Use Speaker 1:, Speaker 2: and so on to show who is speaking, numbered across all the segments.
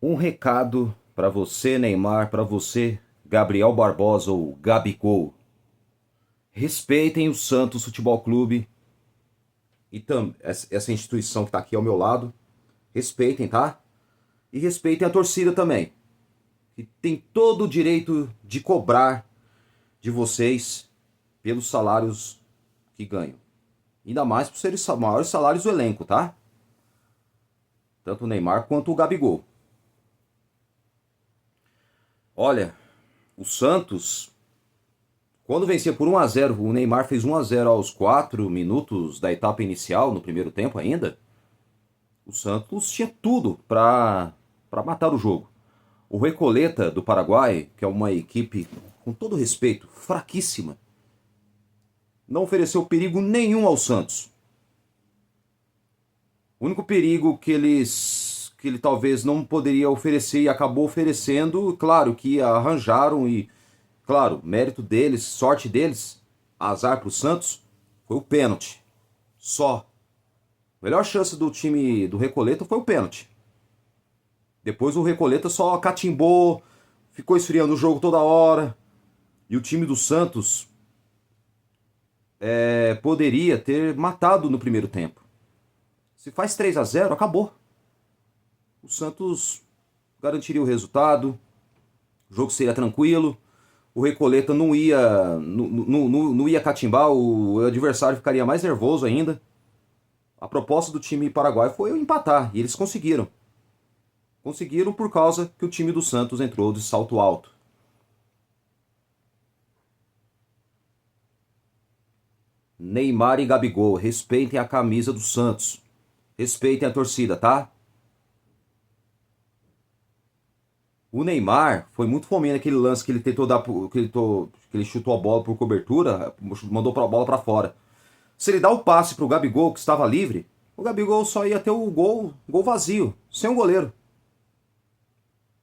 Speaker 1: Um recado para você, Neymar, para você, Gabriel Barbosa ou Gabigol. Respeitem o Santos Futebol Clube e essa instituição que está aqui ao meu lado. Respeitem, tá? E respeitem a torcida também, que tem todo o direito de cobrar de vocês pelos salários que ganham. Ainda mais por serem os maiores salários do elenco, tá? Tanto o Neymar quanto o Gabigol. Olha, o Santos, quando vencia por 1-0, o Neymar fez 1-0 aos 4 minutos da etapa inicial, no primeiro tempo ainda. O Santos tinha tudo para matar o jogo. O Recoleta do Paraguai, que é uma equipe, com todo respeito, fraquíssima, não ofereceu perigo nenhum ao Santos. O único perigo que ele talvez não poderia oferecer e acabou oferecendo, claro que arranjaram e, claro, mérito deles, sorte deles, azar pro Santos, foi o pênalti. Só. A melhor chance do time do Recoleta foi o pênalti. Depois o Recoleta só catimbou, ficou esfriando o jogo toda hora. E o time do Santos poderia ter matado no primeiro tempo. Se faz 3-0, acabou. O Santos garantiria o resultado, o jogo seria tranquilo, o Recoleta não ia catimbar, o adversário ficaria mais nervoso ainda. A proposta do time paraguaio foi empatar, e eles conseguiram. Conseguiram por causa que o time do Santos entrou de salto alto. Neymar e Gabigol, respeitem a camisa do Santos. Respeitem a torcida, tá? O Neymar foi muito fominha naquele lance que ele tentou dar, que ele chutou a bola por cobertura, mandou a bola para fora. Se ele dá o passe pro Gabigol, que estava livre, o Gabigol só ia ter o gol vazio, sem o goleiro.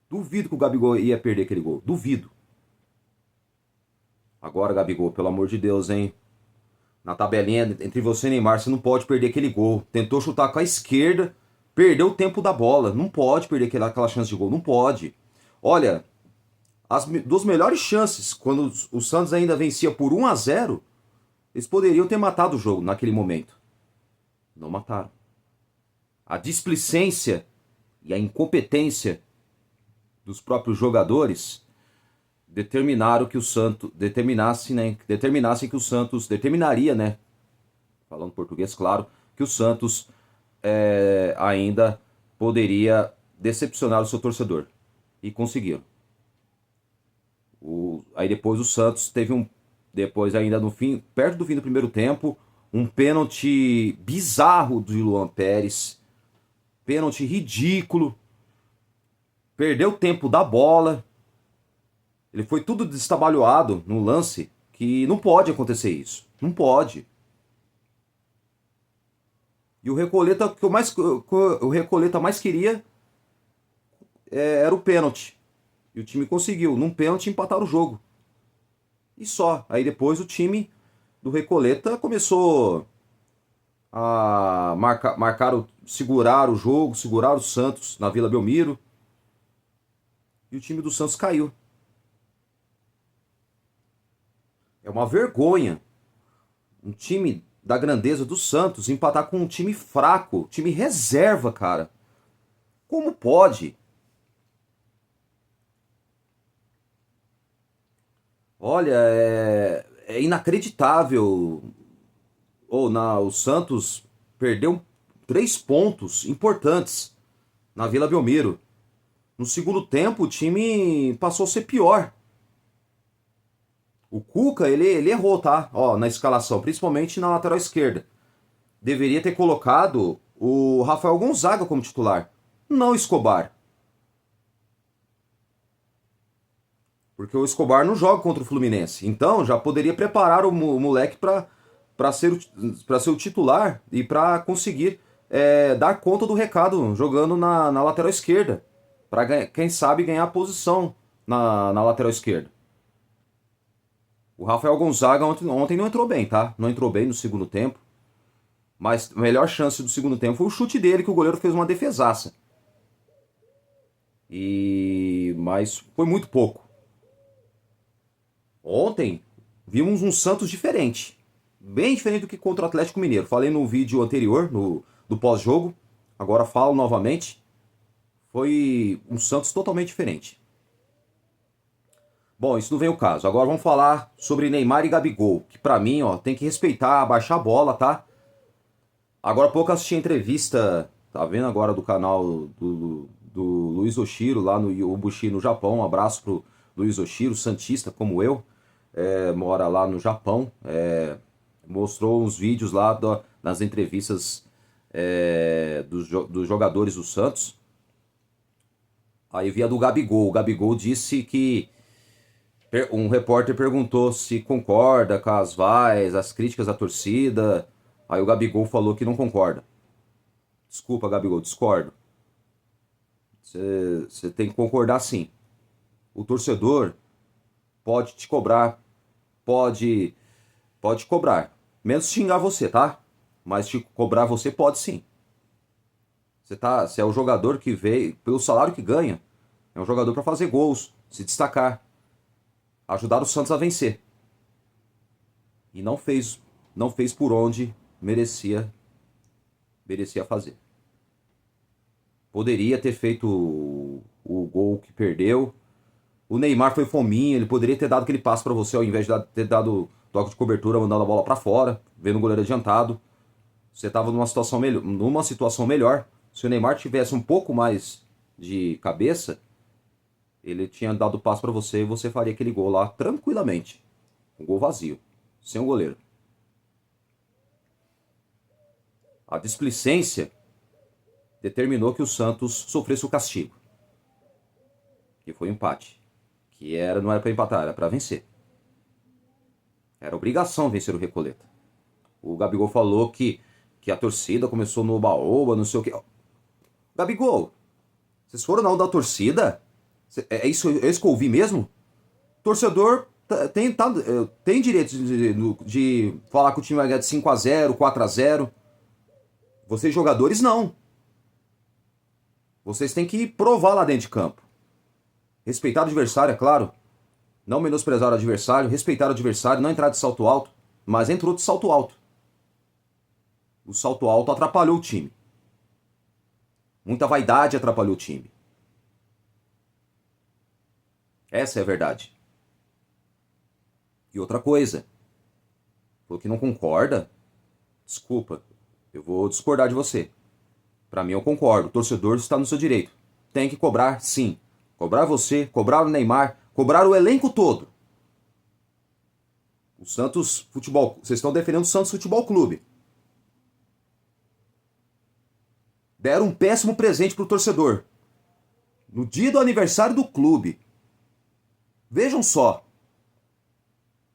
Speaker 1: Duvido que o Gabigol ia perder aquele gol. Duvido. Agora, Gabigol, pelo amor de Deus, hein? Na tabelinha entre você e Neymar, você não pode perder aquele gol. Tentou chutar com a esquerda, perdeu o tempo da bola. Não pode perder aquela chance de gol. Não pode. Olha, as duas melhores chances, quando o Santos ainda vencia por 1-0, eles poderiam ter matado o jogo naquele momento. Não mataram. A displicência e a incompetência dos próprios jogadores determinaram que o Santos determinaria, né? Falando português, claro, que o Santos ainda poderia decepcionar o seu torcedor. E conseguiram. Aí depois o Santos teve depois ainda no fim, perto do fim do primeiro tempo, um pênalti bizarro do Luan Pérez. Pênalti ridículo. Perdeu o tempo da bola. Ele foi tudo destabalhoado no lance, que não pode acontecer isso. Não pode. E o Recoleta, o Recoleta mais queria era o pênalti. E o time conseguiu, num pênalti, empatar o jogo. E só. Aí depois o time do Recoleta começou a segurar o jogo, segurar o Santos na Vila Belmiro. E o time do Santos caiu. É uma vergonha um time da grandeza do Santos empatar com um time fraco, time reserva, cara. Como pode? Olha, é inacreditável. O Santos perdeu 3 pontos importantes na Vila Belmiro. No segundo tempo, o time passou a ser pior. O Cuca, ele errou, tá? Ó, na escalação, principalmente na lateral esquerda. Deveria ter colocado o Rafael Gonzaga como titular, não o Escobar. Porque o Escobar não joga contra o Fluminense. Então já poderia preparar o moleque para ser o titular e para conseguir dar conta do recado jogando na lateral esquerda. Para, quem sabe, ganhar a posição na lateral esquerda. O Rafael Gonzaga ontem não entrou bem, tá? Não entrou bem no segundo tempo. Mas a melhor chance do segundo tempo foi o chute dele, que o goleiro fez uma defesaça. Mas foi muito pouco. Ontem vimos um Santos diferente. Bem diferente do que contra o Atlético Mineiro. Falei no vídeo anterior, do pós-jogo. Agora falo novamente. Foi um Santos totalmente diferente. Bom, isso não vem o caso. Agora vamos falar sobre Neymar e Gabigol. Que pra mim, ó, tem que respeitar, abaixar a bola, tá? Agora há pouco eu assisti a entrevista, tá vendo agora do canal do Luiz Oshiro, lá no Yobushi, no Japão. Um abraço pro Luiz Oshiro, santista como eu, mora lá no Japão. Mostrou uns vídeos lá nas entrevistas dos jogadores do Santos. Aí via do Gabigol. O Gabigol disse que um repórter perguntou se concorda com as vaias, as críticas da torcida. Aí o Gabigol falou que não concorda. Desculpa, Gabigol, discordo. Você tem que concordar sim. O torcedor pode te cobrar, pode cobrar. Menos xingar você, tá? Mas te cobrar você pode sim. Você é o jogador que veio, pelo salário que ganha, é um jogador para fazer gols, se destacar, ajudar o Santos a vencer. E não fez por onde merecia fazer. Poderia ter feito o gol que perdeu. O Neymar foi fominha, ele poderia ter dado aquele passe para você ao invés de ter dado toque de cobertura, mandando a bola para fora, vendo o goleiro adiantado. Você estava numa situação melhor. Se o Neymar tivesse um pouco mais de cabeça, ele tinha dado o passe para você e você faria aquele gol lá tranquilamente. Um gol vazio, sem o goleiro. A displicência determinou que o Santos sofresse o castigo, que foi o empate, que não era para empatar, era para vencer. Era obrigação vencer o Recoleta. O Gabigol falou que a torcida começou no oba-oba, não sei o que. Gabigol, vocês foram na onda da torcida? É isso que eu ouvi mesmo? Torcedor tem direito de falar que o time vai ganhar de 5-0, 4-0. Vocês jogadores não. Vocês têm que provar lá dentro de campo. Respeitar o adversário, é claro. Não menosprezar o adversário, respeitar o adversário, não entrar de salto alto, mas entrou de salto alto. O salto alto atrapalhou o time. Muita vaidade atrapalhou o time. Essa é a verdade. E outra coisa, falou que não concorda? Desculpa, eu vou discordar de você. Pra mim eu concordo, o torcedor está no seu direito. Tem que cobrar, sim. Cobrar você, cobrar o Neymar, cobrar o elenco todo. O Santos Futebol... Vocês estão defendendo o Santos Futebol Clube. Deram um péssimo presente pro torcedor. No dia do aniversário do clube. Vejam só.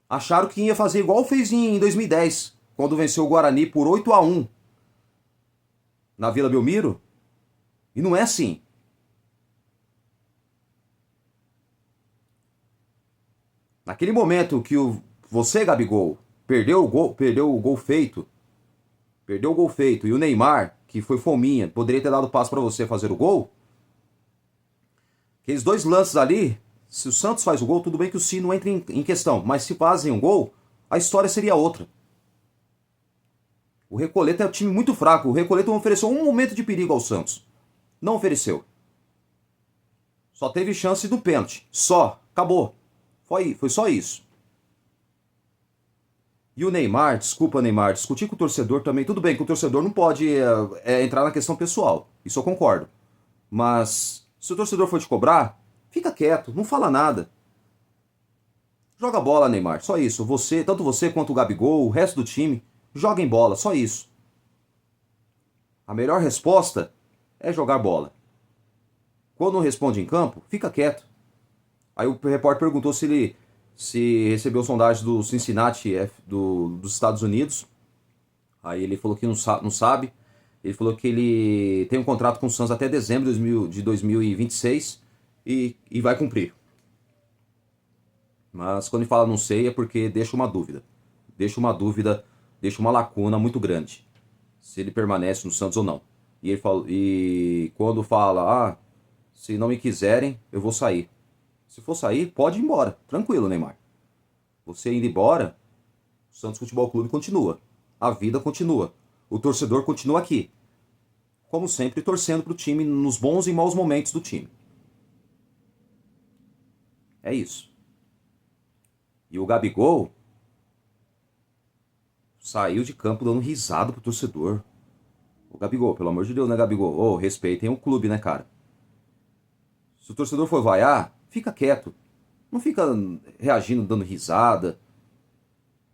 Speaker 1: Acharam que ia fazer igual fez em 2010, quando venceu o Guarani por 8-1 na Vila Belmiro. E não é assim. Naquele momento que você, Gabigol, perdeu o gol feito, e o Neymar, que foi fominha, poderia ter dado passo para você fazer o gol. Aqueles dois lances ali, se o Santos faz o gol, tudo bem que o Si não entra em questão, mas se fazem um gol, a história seria outra. O Recoleta é um time muito fraco. O Recoleta não ofereceu um momento de perigo ao Santos. Não ofereceu. Só teve chance do pênalti. Só. Acabou. Foi só isso. E o Neymar, desculpa Neymar, discutir com o torcedor também, tudo bem que o torcedor não pode entrar na questão pessoal, isso eu concordo. Mas se o torcedor for te cobrar, fica quieto, não fala nada. Joga bola, Neymar, só isso. Você, tanto você quanto o Gabigol, o resto do time, joguem bola, só isso. A melhor resposta é jogar bola. Quando não responde em campo, fica quieto. Aí o repórter perguntou se recebeu sondagem do Cincinnati dos Estados Unidos. Aí ele falou que não sabe. Ele falou que ele tem um contrato com o Santos até dezembro de 2026 e vai cumprir. Mas quando ele fala não sei é porque deixa uma dúvida. Deixa uma lacuna muito grande. Se ele permanece no Santos ou não. E quando fala, Se não me quiserem, eu vou sair. Se for sair, pode ir embora. Tranquilo, Neymar. Você indo embora, o Santos Futebol Clube continua. A vida continua. O torcedor continua aqui. Como sempre, torcendo pro time nos bons e maus momentos do time. É isso. E o Gabigol saiu de campo dando risada pro torcedor. O Gabigol, pelo amor de Deus, né, Gabigol? Ô, respeitem o clube, né, cara? Se o torcedor for vaiar, fica quieto. Não fica reagindo, dando risada.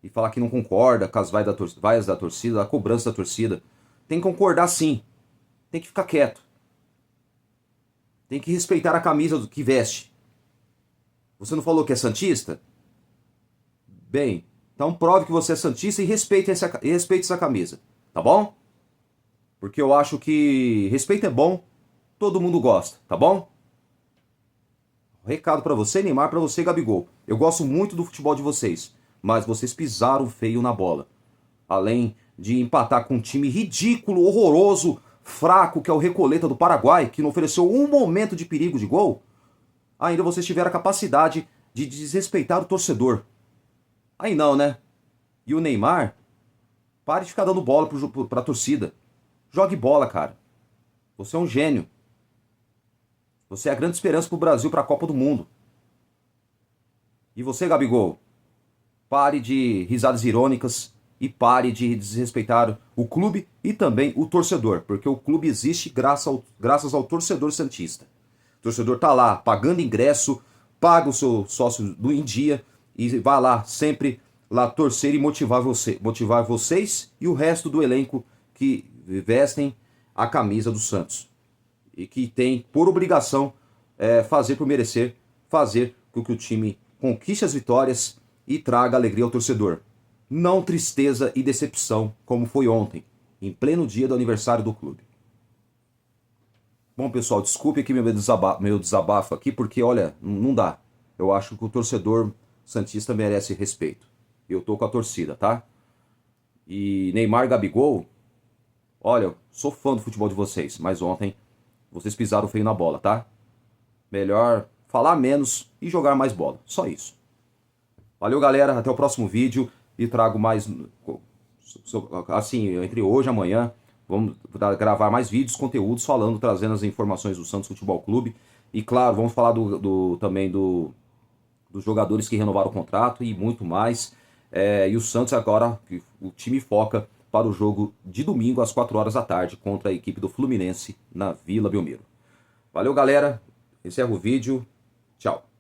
Speaker 1: E falar que não concorda com as vaias da torcida, a cobrança da torcida. Tem que concordar sim. Tem que ficar quieto. Tem que respeitar a camisa do que veste. Você não falou que é santista? Bem, então prove que você é santista e respeite essa camisa. Tá bom? Porque eu acho que respeito é bom, todo mundo gosta, tá bom? Recado pra você, Neymar, pra você, Gabigol. Eu gosto muito do futebol de vocês, mas vocês pisaram feio na bola. Além de empatar com um time ridículo, horroroso, fraco, que é o Recoleta do Paraguai, que não ofereceu um momento de perigo de gol, ainda vocês tiveram a capacidade de desrespeitar o torcedor. Aí não, né? E o Neymar, pare de ficar dando bola pra torcida. Jogue bola, cara. Você é um gênio. Você é a grande esperança pro Brasil pra Copa do Mundo. E você, Gabigol, pare de risadas irônicas e pare de desrespeitar o clube e também o torcedor, porque o clube existe graças ao torcedor santista. O torcedor tá lá pagando ingresso, paga o seu sócio em dia e vai lá sempre lá torcer e motivar vocês e o resto do elenco que vestem a camisa do Santos e que tem por obrigação fazer por merecer, fazer com que o time conquiste as vitórias e traga alegria ao torcedor. Não tristeza e decepção, como foi ontem, em pleno dia do aniversário do clube. Bom, pessoal, desculpe aqui meu desabafo aqui, porque, olha, não dá. Eu acho que o torcedor santista merece respeito. Eu tô com a torcida, tá? E Neymar, Gabigol, olha, eu sou fã do futebol de vocês, mas ontem vocês pisaram feio na bola, tá? Melhor falar menos e jogar mais bola. Só isso. Valeu, galera. Até o próximo vídeo. E trago mais... Assim, entre hoje e amanhã, vamos gravar mais vídeos, conteúdos, trazendo as informações do Santos Futebol Clube. E, claro, vamos falar também dos jogadores que renovaram o contrato e muito mais. E o Santos agora, o time foca para o jogo de domingo às 4 horas da tarde contra a equipe do Fluminense na Vila Belmiro. Valeu, galera. Encerro o vídeo. Tchau.